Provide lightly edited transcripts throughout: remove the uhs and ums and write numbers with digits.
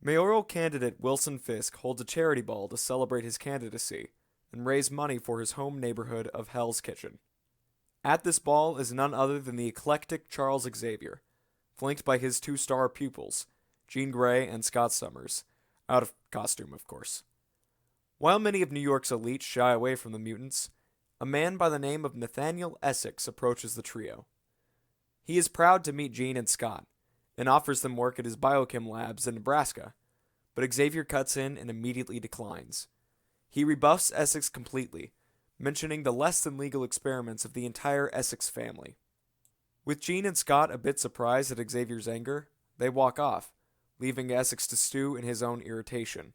Mayoral candidate Wilson Fisk holds a charity ball to celebrate his candidacy and raise money for his home neighborhood of Hell's Kitchen. At this ball is none other than the eclectic Charles Xavier, flanked by his two star pupils, Jean Grey and Scott Summers, out of costume, of course. While many of New York's elites shy away from the mutants, a man by the name of Nathaniel Essex approaches the trio. He is proud to meet Jean and Scott, and offers them work at his biochem labs in Nebraska, but Xavier cuts in and immediately declines. He rebuffs Essex completely, mentioning the less-than-legal experiments of the entire Essex family. With Jean and Scott a bit surprised at Xavier's anger, they walk off, leaving Essex to stew in his own irritation.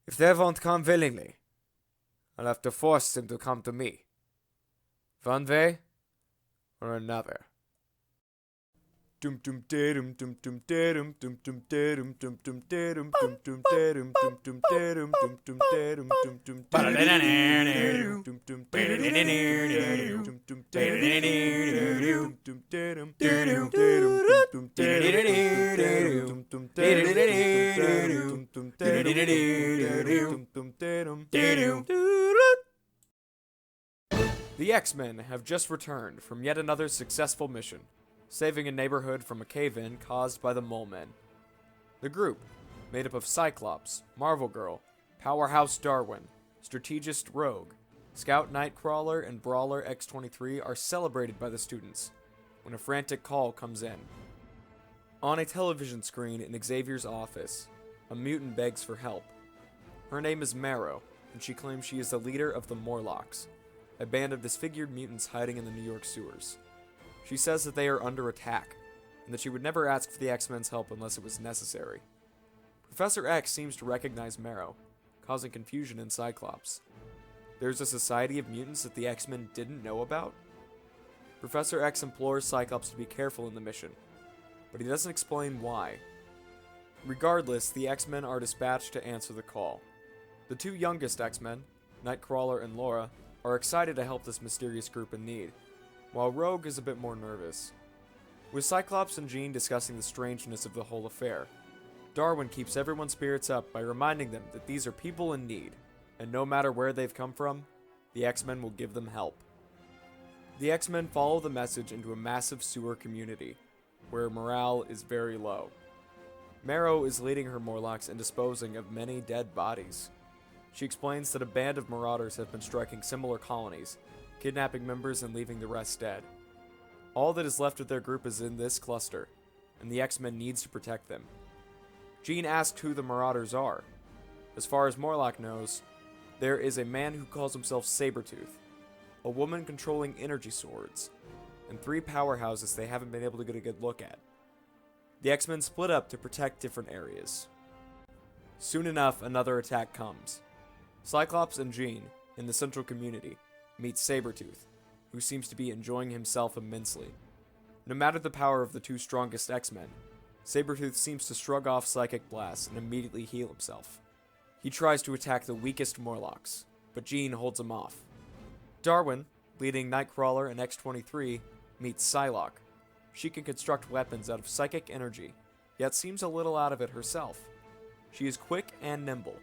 If they won't come willingly, I'll have to force them to come to me. One way or another. Dum dum dum dum dum dum dum dum dum dum dum dum dum dum dum dum dum The X-Men have just returned from yet another successful mission, saving a neighborhood from a cave-in caused by the Mole Men. The group, made up of Cyclops, Marvel Girl, Powerhouse Darwin, Strategist Rogue, Scout Nightcrawler, and Brawler X-23 are celebrated by the students when a frantic call comes in. On a television screen in Xavier's office, a mutant begs for help. Her name is Marrow, and she claims she is the leader of the Morlocks, a band of disfigured mutants hiding in the New York sewers. She says that they are under attack, and that she would never ask for the X-Men's help unless it was necessary. Professor X seems to recognize Marrow, causing confusion in Cyclops. There's a society of mutants that the X-Men didn't know about? Professor X implores Cyclops to be careful in the mission, but he doesn't explain why. Regardless, the X-Men are dispatched to answer the call. The two youngest X-Men, Nightcrawler and Laura, are excited to help this mysterious group in need, while Rogue is a bit more nervous. With Cyclops and Jean discussing the strangeness of the whole affair, Darwin keeps everyone's spirits up by reminding them that these are people in need, and no matter where they've come from, the X-Men will give them help. The X-Men follow the message into a massive sewer community, where morale is very low. Marrow is leading her Morlocks and disposing of many dead bodies. She explains that a band of Marauders have been striking similar colonies, kidnapping members and leaving the rest dead. All that is left of their group is in this cluster, and the X-Men needs to protect them. Jean asks who the Marauders are. As far as Morlock knows, there is a man who calls himself Sabretooth, a woman controlling energy swords, and 3 powerhouses they haven't been able to get a good look at. The X-Men split up to protect different areas. Soon enough, another attack comes. Cyclops and Jean, in the central community, meet Sabretooth, who seems to be enjoying himself immensely. No matter the power of the 2 strongest X-Men, Sabretooth seems to shrug off psychic blasts and immediately heal himself. He tries to attack the weakest Morlocks, but Jean holds him off. Darwin, leading Nightcrawler and X-23, meets Psylocke. She can construct weapons out of psychic energy, yet seems a little out of it herself. She is quick and nimble,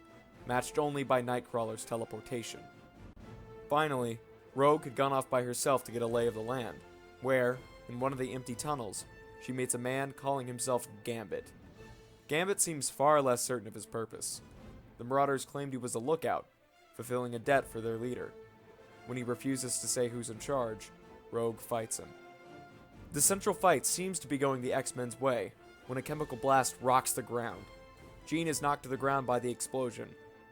matched only by Nightcrawler's teleportation. Finally, Rogue had gone off by herself to get a lay of the land, where, in one of the empty tunnels, she meets a man calling himself Gambit. Gambit seems far less certain of his purpose. The Marauders claimed he was a lookout, fulfilling a debt for their leader. When he refuses to say who's in charge, Rogue fights him. The central fight seems to be going the X-Men's way, when a chemical blast rocks the ground. Jean is knocked to the ground by the explosion,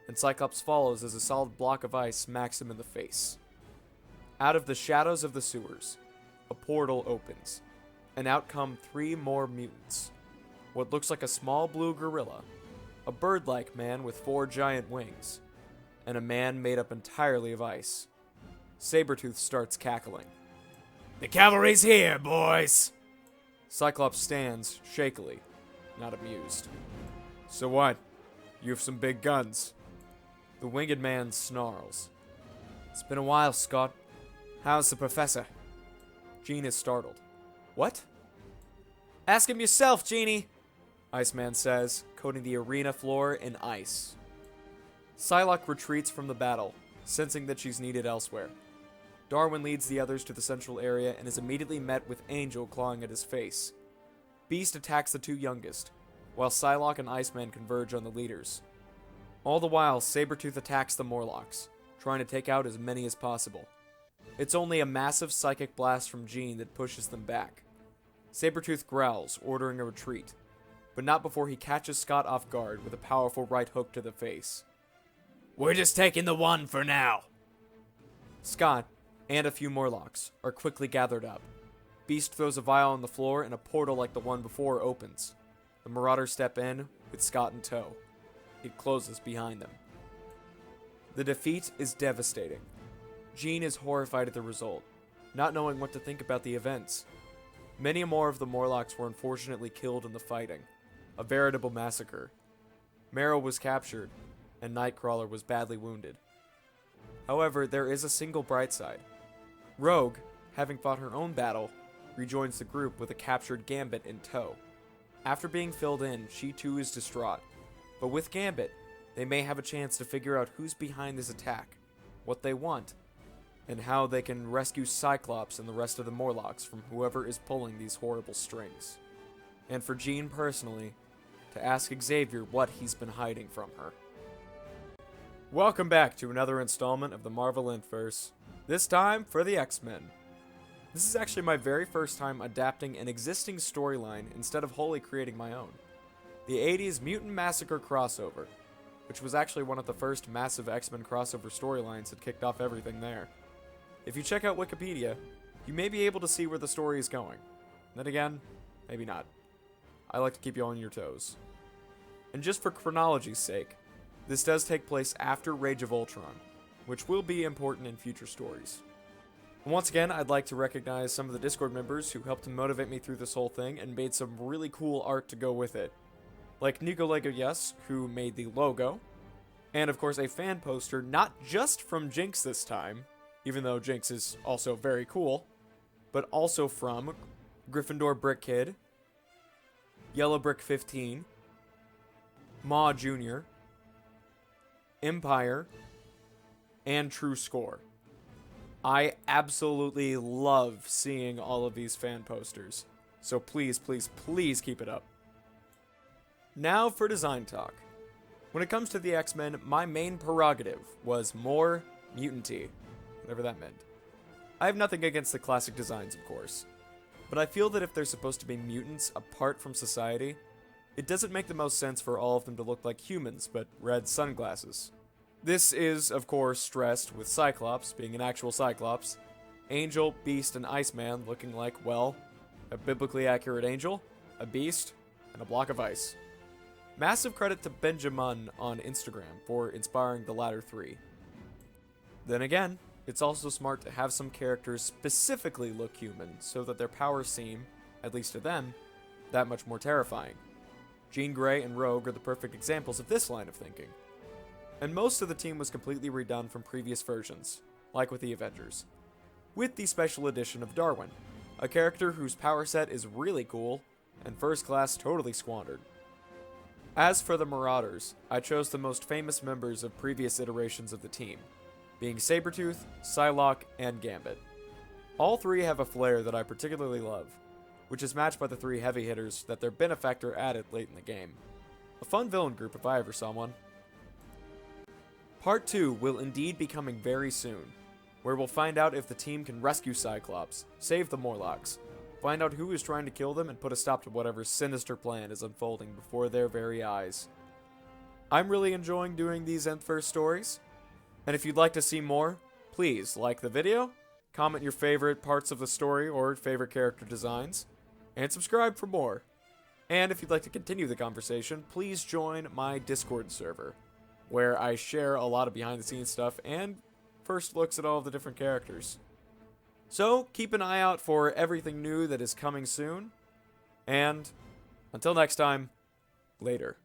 and Cyclops follows as a solid block of ice smacks him in the face. Out of the shadows of the sewers, a portal opens, and out come 3 more mutants. What looks like a small blue gorilla, a bird-like man with 4 giant wings, and a man made up entirely of ice. Sabretooth starts cackling. "The cavalry's here, boys!" Cyclops stands, shakily, not amused. "So what? You have some big guns." The winged man snarls. "It's been a while, Scott. How's the professor?" Jean is startled. "What?" "Ask him yourself, Jeannie," Iceman says, coating the arena floor in ice. Psylocke retreats from the battle, sensing that she's needed elsewhere. Darwin leads the others to the central area and is immediately met with Angel clawing at his face. Beast attacks the two youngest, while Psylocke and Iceman converge on the leaders. All the while, Sabretooth attacks the Morlocks, trying to take out as many as possible. It's only a massive psychic blast from Jean that pushes them back. Sabretooth growls, ordering a retreat, but not before he catches Scott off guard with a powerful right hook to the face. "We're just taking the one for now." Scott, and a few Morlocks, are quickly gathered up. Beast throws a vial on the floor and a portal like the one before opens. The Marauders step in, with Scott in tow. It closes behind them. The defeat is devastating. Jean is horrified at the result, not knowing what to think about the events. Many more of the Morlocks were unfortunately killed in the fighting, a veritable massacre. Marrow was captured, and Nightcrawler was badly wounded. However, there is a single bright side. Rogue, having fought her own battle, rejoins the group with a captured Gambit in tow. After being filled in, she too is distraught. But with Gambit, they may have a chance to figure out who's behind this attack, what they want, and how they can rescue Cyclops and the rest of the Morlocks from whoever is pulling these horrible strings. And for Jean personally, to ask Xavier what he's been hiding from her. Welcome back to another installment of the Marvel Nth-Verse, this time for the X-Men. This is actually my very first time adapting an existing storyline instead of wholly creating my own. The 80s Mutant Massacre crossover, which was actually one of the first massive X-Men crossover storylines that kicked off everything there. If you check out Wikipedia, you may be able to see where the story is going. Then again, maybe not. I like to keep you on your toes. And just for chronology's sake, this does take place after Rage of Ultron, which will be important in future stories. And once again, I'd like to recognize some of the Discord members who helped to motivate me through this whole thing and made some really cool art to go with it. Like Nico Lego Yes, who made the logo, and of course a fan poster not just from Jinx this time, even though Jinx is also very cool, but also from Gryffindor Brick Kid, Yellow Brick 15, Maw Jr., Empire, and True Score. I absolutely love seeing all of these fan posters, so please, please, please keep it up. Now for design talk. When it comes to the X-Men, my main prerogative was more mutanty, whatever that meant. I have nothing against the classic designs, of course, but I feel that if they're supposed to be mutants apart from society, it doesn't make the most sense for all of them to look like humans, but red sunglasses. This is, of course, stressed with Cyclops being an actual Cyclops, Angel, Beast, and Iceman looking like, well, a biblically accurate angel, a beast, and a block of ice. Massive credit to Benjamin on Instagram for inspiring the latter three. Then again, it's also smart to have some characters specifically look human so that their powers seem, at least to them, that much more terrifying. Jean Grey and Rogue are the perfect examples of this line of thinking. And most of the team was completely redone from previous versions, like with the Avengers, with the special edition of Darwin, a character whose power set is really cool, and First Class totally squandered. As for the Marauders, I chose the most famous members of previous iterations of the team, being Sabretooth, Psylocke, and Gambit. All three have a flair that I particularly love, which is matched by the three heavy hitters that their benefactor added late in the game. A fun villain group if I ever saw one. Part 2 will indeed be coming very soon, where we'll find out if the team can rescue Cyclops, save the Morlocks, find out who is trying to kill them, and put a stop to whatever sinister plan is unfolding before their very eyes. I'm really enjoying doing these Nth-Verse stories, and if you'd like to see more, please like the video, comment your favorite parts of the story or favorite character designs, and subscribe for more. And if you'd like to continue the conversation, please join my Discord server, where I share a lot of behind-the-scenes stuff and first looks at all of the different characters. So, keep an eye out for everything new that is coming soon, and until next time, later.